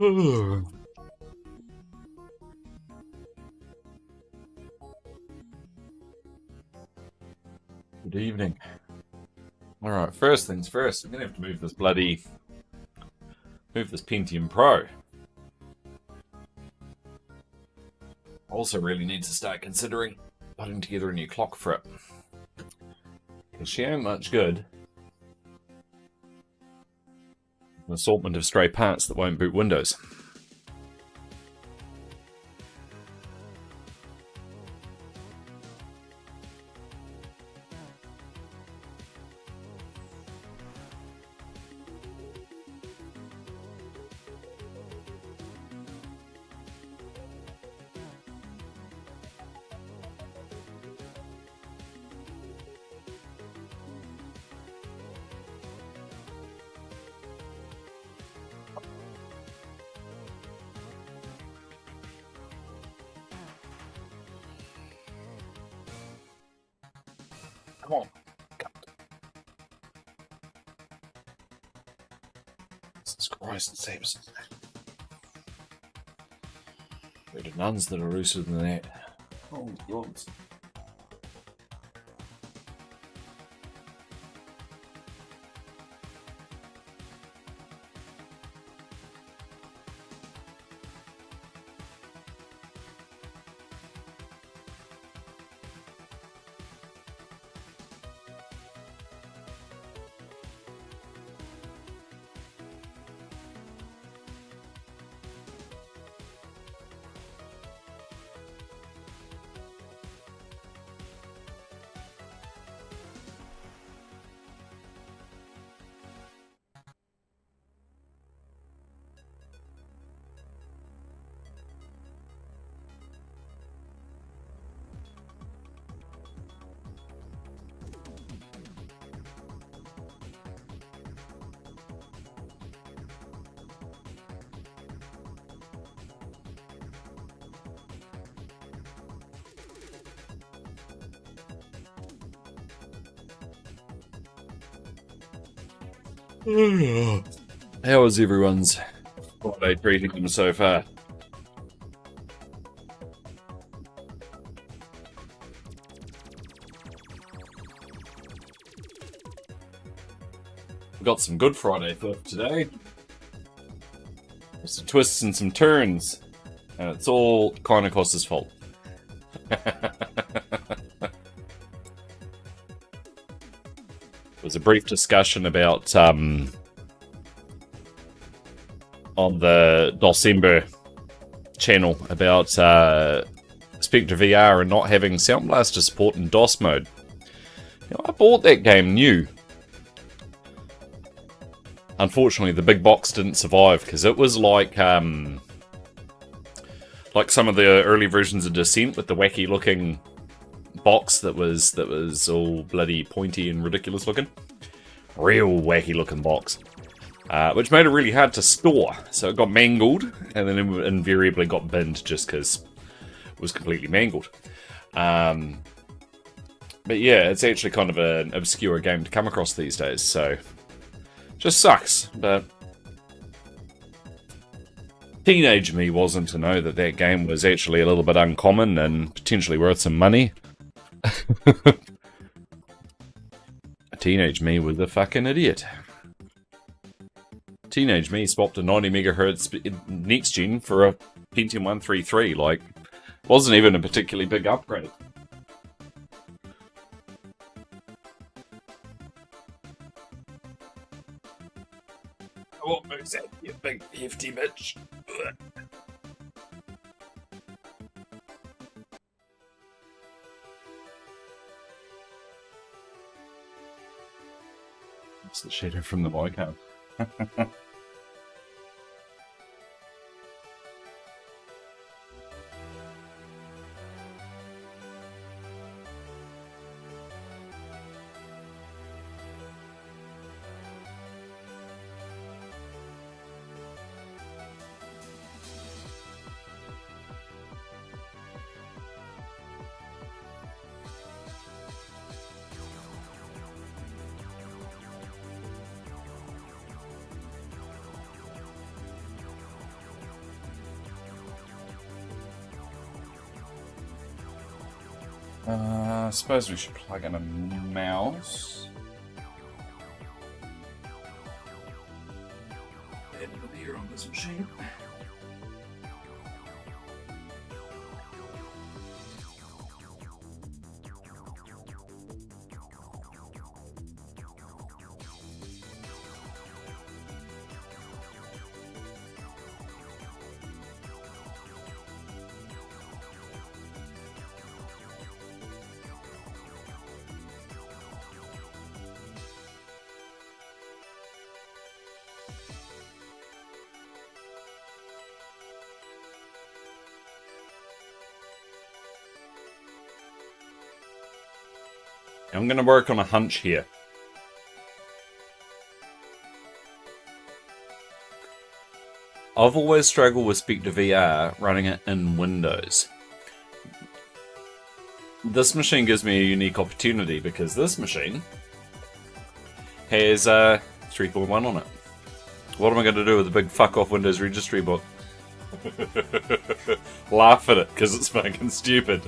Good evening. Alright, first things first, I'm gonna have to move this Pentium Pro. Also really need to start considering putting together a new clock for it. Because she ain't much good. An assortment of stray parts that won't boot Windows. Come on. Jesus Christ, it seems. There are nuns that are looser than that. Oh, God. How is everyone's Friday treating them so far? We've got some good Friday stuff today. Some twists and some turns. And it's all Carnicos's fault. There was a brief discussion about on the December channel about Spectre VR and not having Sound Blaster support in DOS mode. Now, I bought that game new. Unfortunately, the big box didn't survive because it was like some of the early versions of Descent with the wacky looking box that was all bloody pointy and ridiculous looking. Real wacky looking box. Which made it really hard to store. So it got mangled and then invariably got binned just because it was completely mangled. But yeah, it's actually kind of an obscure game to come across these days, so just sucks. But teenage me wasn't to know that that game was actually a little bit uncommon and potentially worth some money. Teenage me was a fucking idiot. Teenage me swapped a 90 megahertz next gen for a Pentium 133. Like, wasn't even a particularly big upgrade. What moves that, you big hefty bitch? It's the shadow from the Viscount. I suppose we should plug in a mouse. And it'll be here on this machine. I'm going to work on a hunch here. I've always struggled with Spectre VR running it in Windows. This machine gives me a unique opportunity because this machine has 3.1 on it. What am I going to do with the big fuck off Windows registry book? Laugh at it because it's fucking stupid.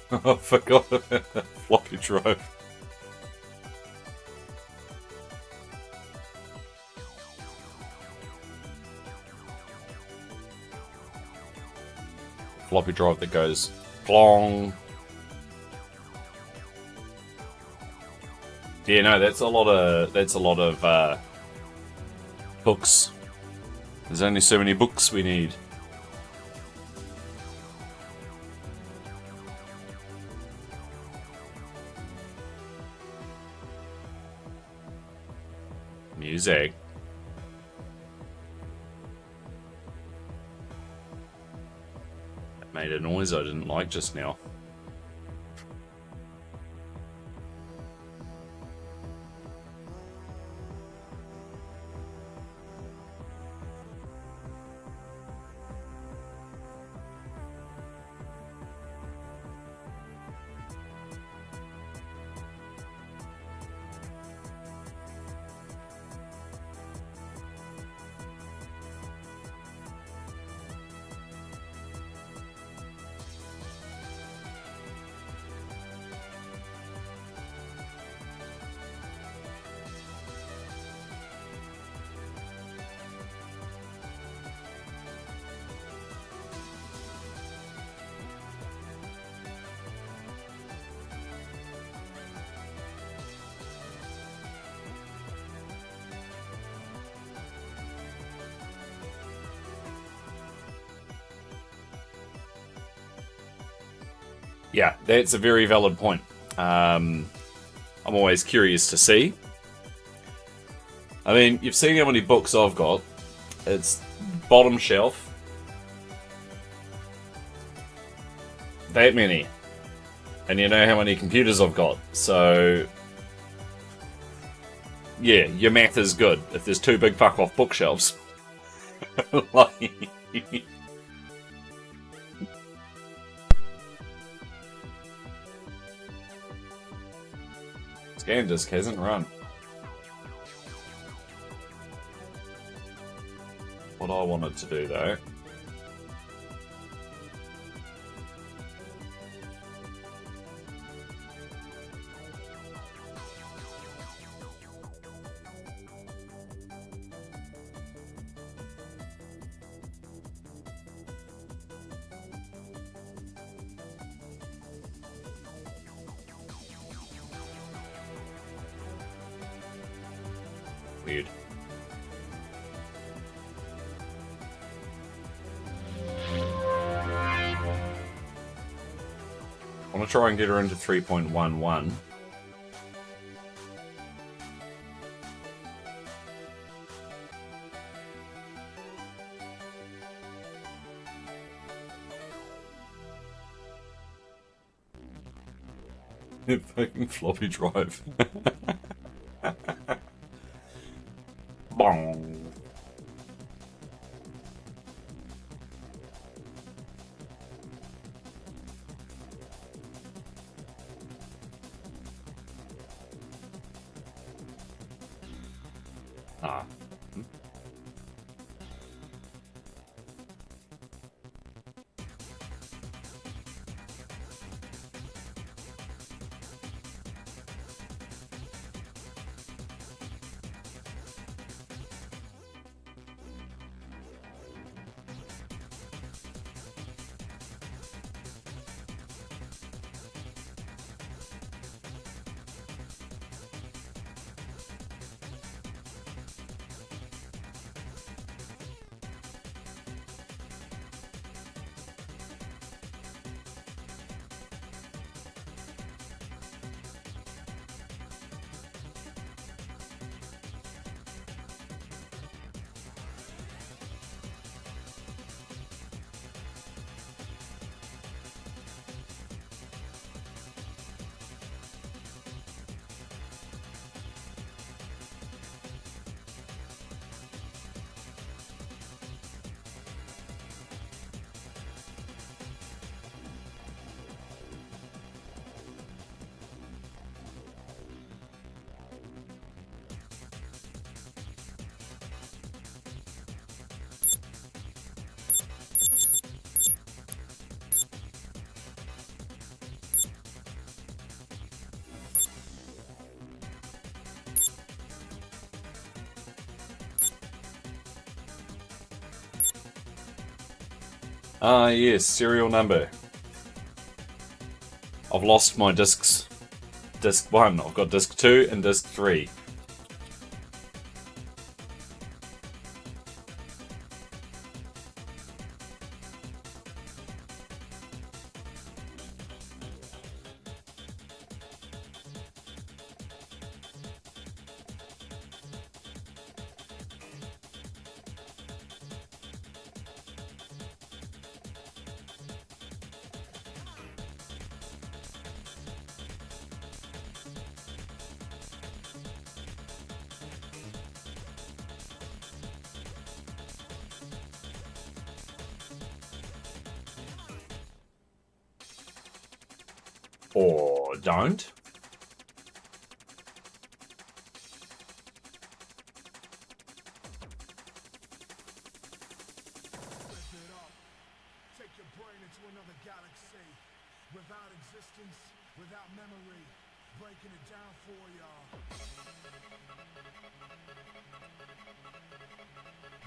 I forgot about that floppy drive. Floppy drive that goes plong. Yeah, no, that's a lot of books. There's only so many books we need. Music. That made a noise I didn't like just now. Yeah, that's a very valid point. I'm always curious to see. I mean, you've seen how many books I've got. It's bottom shelf. That many. And you know how many computers I've got. So, yeah, your math is good. If there's two big fuck off bookshelves. Like... Game just hasn't run. What I wanted to do though. Weird. I want to try and get her into 3.11. Fucking floppy drive. Bong. Ah. Ah, yes, serial number. I've lost my discs. Disc 1, I've got disc 2 and disc 3. Or don't. Take your brain into another galaxy. Without existence, without memory. Breaking it down for y'all.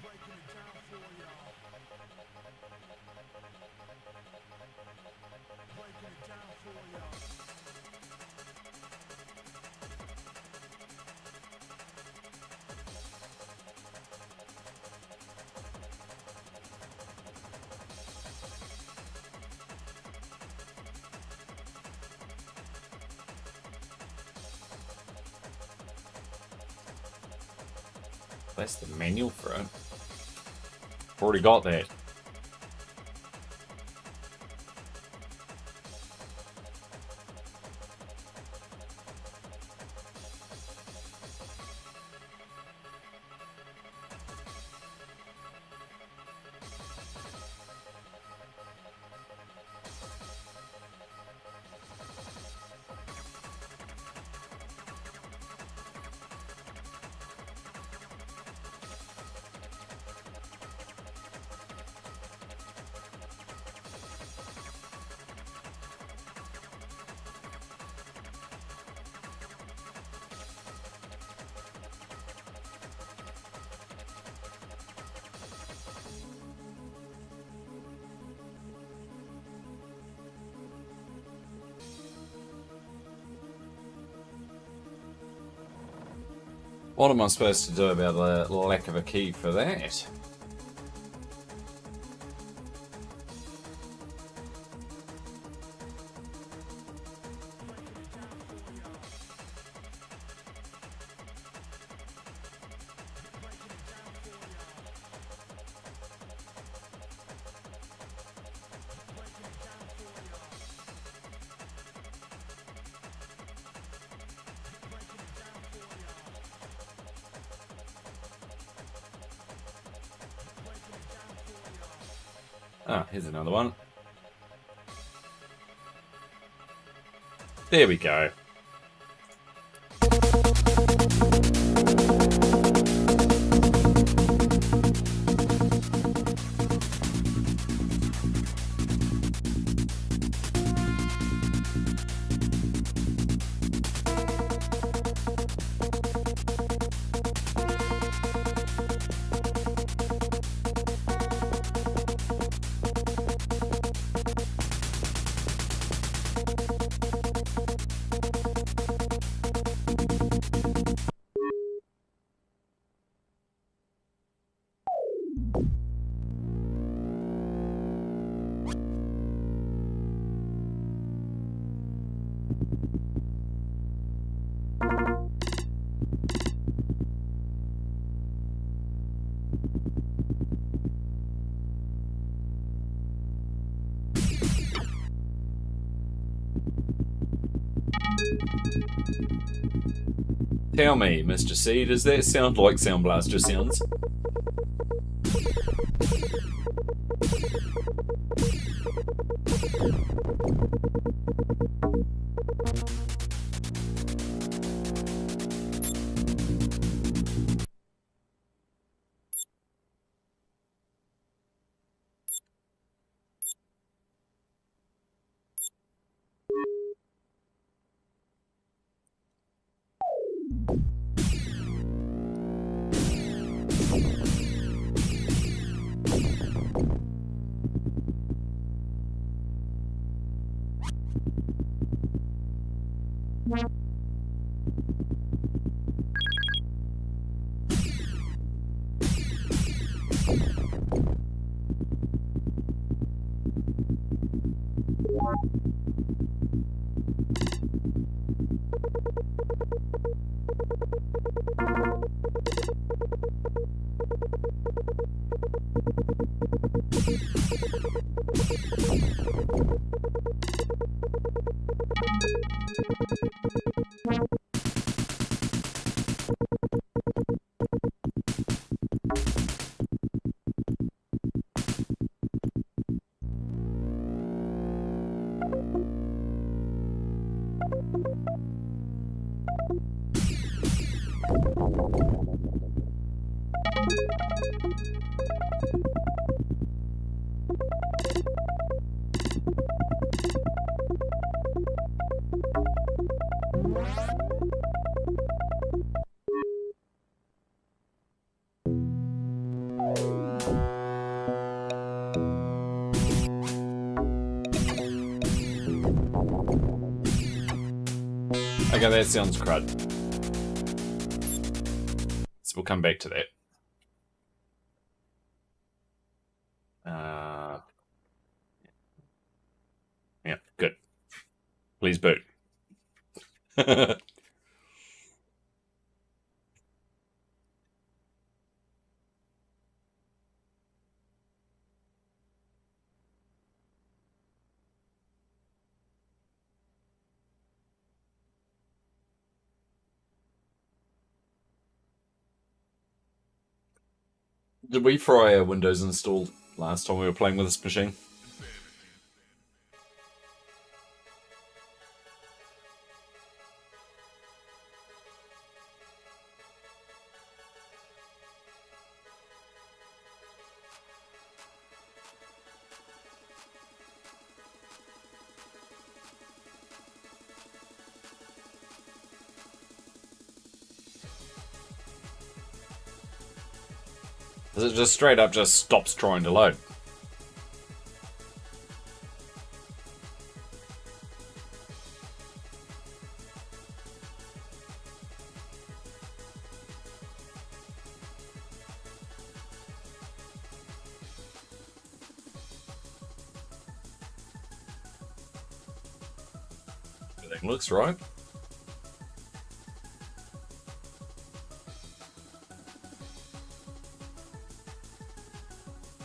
Breaking it down for y'all. Breaking it down for y'all. That's the manual for it. Already got that. What am I supposed to do about the lack of a key for that? Ah, here's another one. There we go. Tell me, Mr. C, does that sound like Sound Blaster sounds? Okay, that sounds crud. So we'll come back to that. Yeah, good. Please boot. Did we fry our Windows installed last time we were playing with this machine? It just straight up just stops trying to load. Everything looks right.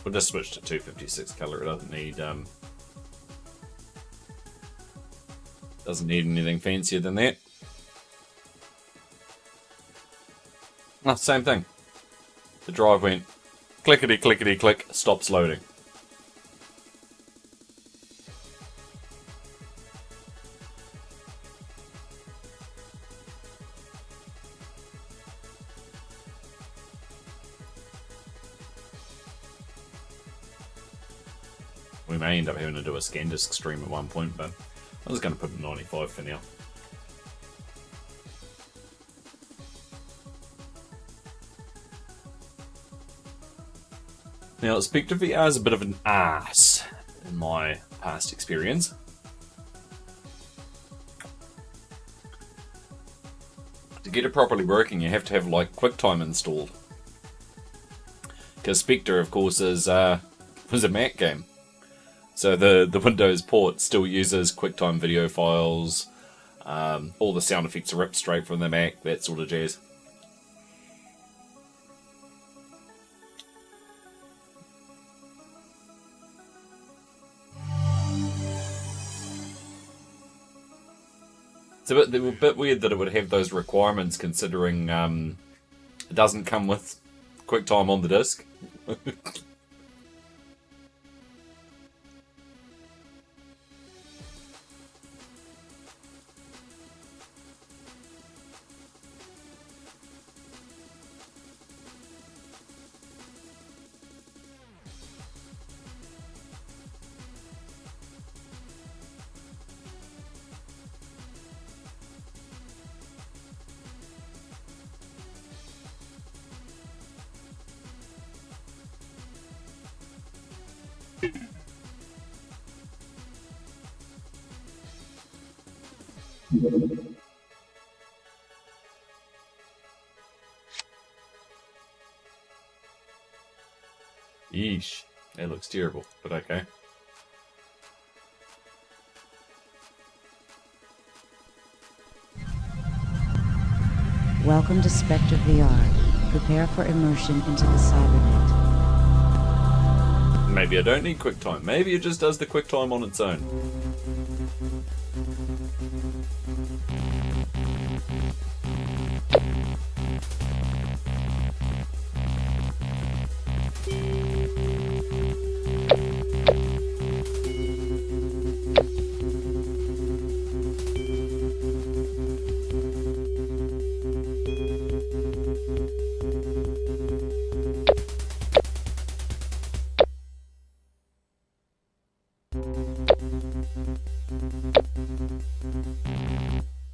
We'll just switch to 256 color. It doesn't need anything fancier than that. Oh, same thing. The drive went clickety clickety click, stops loading. We may end up having to do a scan disk stream at one point, but I'm just going to put it 95 for now. Now, Spectre VR is a bit of an arse in my past experience. To get it properly working, you have to have like QuickTime installed. Because Spectre, of course, was a Mac game. So the Windows port still uses QuickTime video files. All the sound effects are ripped straight from the Mac, that sort of jazz. It's a bit weird that it would have those requirements, considering it doesn't come with QuickTime on the disc. Yeesh, that looks terrible, but okay. Welcome to Spectre VR. Prepare for immersion into the cybernet. Maybe I don't need QuickTime. Maybe it just does the QuickTime on its own.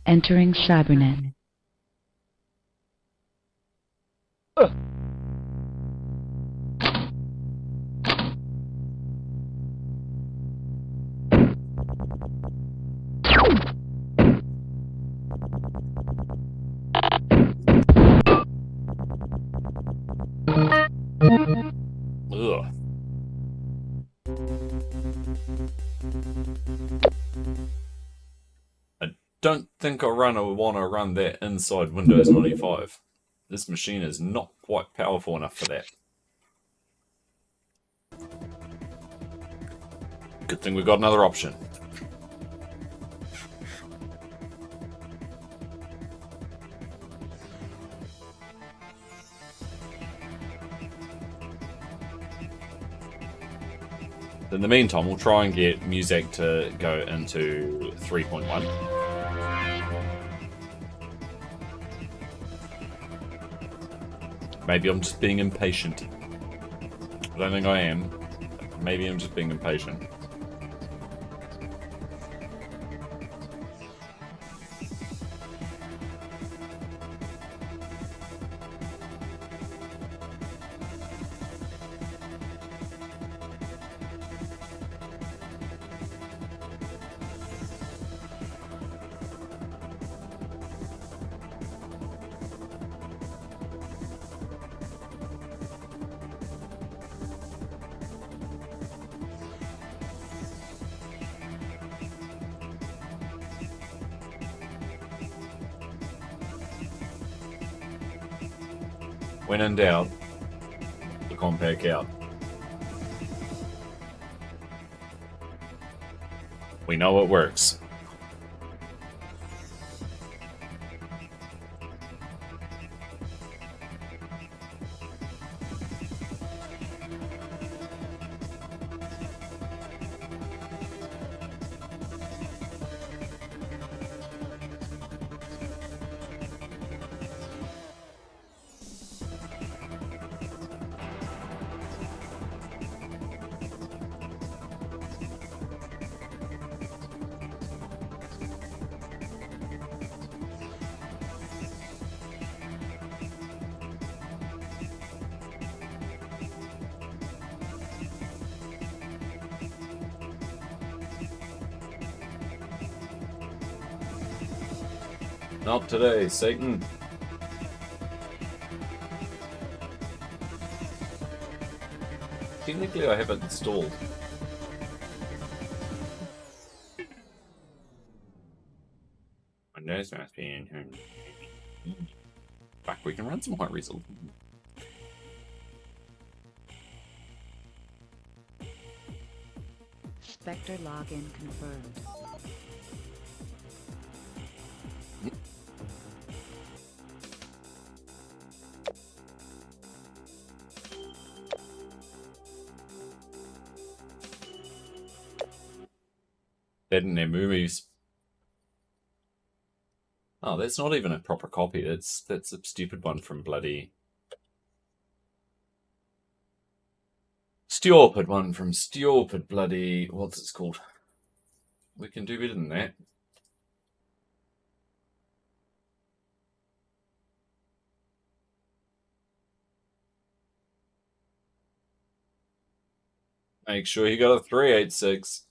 Entering cybernet. Ugh. I don't think I want to run that inside Windows 95. This machine is not quite powerful enough for that. Good thing we've got another option. In the meantime, we'll try and get music to go into 3.1. Maybe I'm just being impatient. I don't think I am. Maybe I'm just being impatient. When in doubt, the compact out. We know it works. Not today, Satan. Technically, I have it installed. Windows must be in here. Fuck, we can run some high resolution. Spectre login confirmed. Dead in their movies. Oh, that's not even a proper copy. That's a stupid one from bloody... Stupid one from stupid bloody... What's it called? We can do better than that. Make sure you got a 386.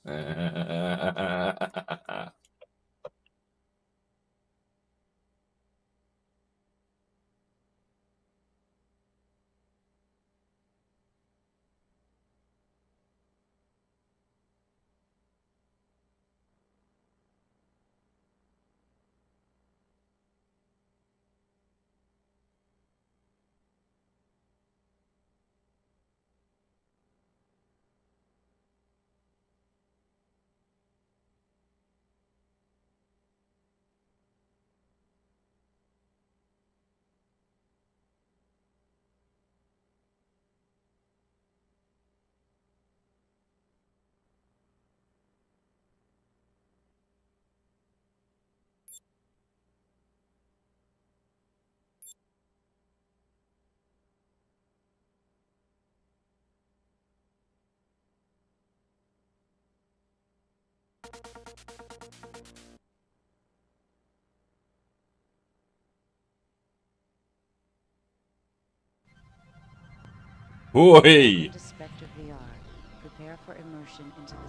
Oi! Welcome to Spectre VR. Prepare for immersion into the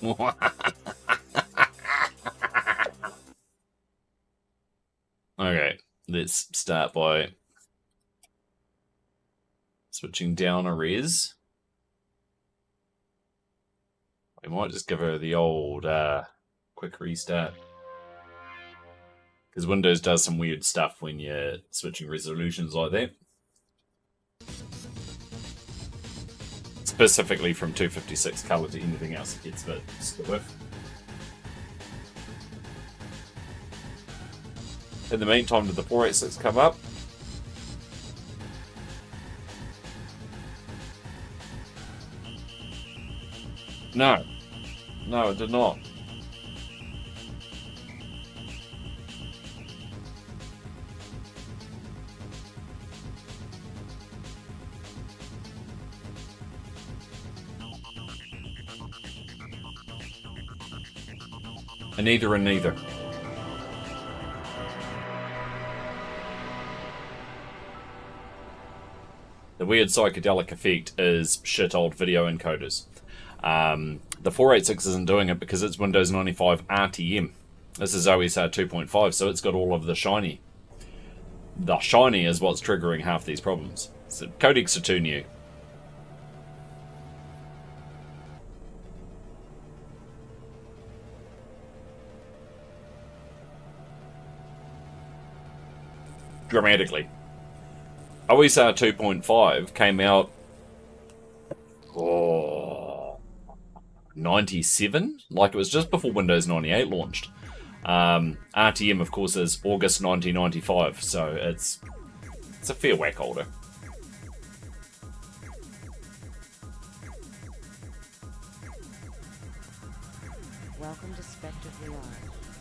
cybernet. Okay, let's start by switching down a res. We might just give her the old quick restart. Because Windows does some weird stuff when you're switching resolutions like that. Specifically from 256 color to anything else it gets a bit stiff. In the meantime, did the 486 come up? No. No, it did not. And neither and neither. The weird psychedelic effect is shit old video encoders. The 486 isn't doing it because it's Windows 95 RTM. This is OSR 2.5, so it's got all of the shiny. The shiny is what's triggering half these problems. So codecs are too new. Dramatically. OSR 2.5 came out 97? Like it was just before Windows 98 launched. RTM, of course, is August 1995, so it's a fair whack older. Welcome to Spectre VR.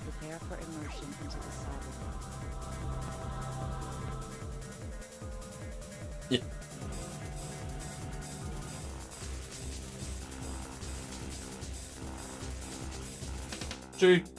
Prepare for immersion into the cybernet. Yeah. Dude.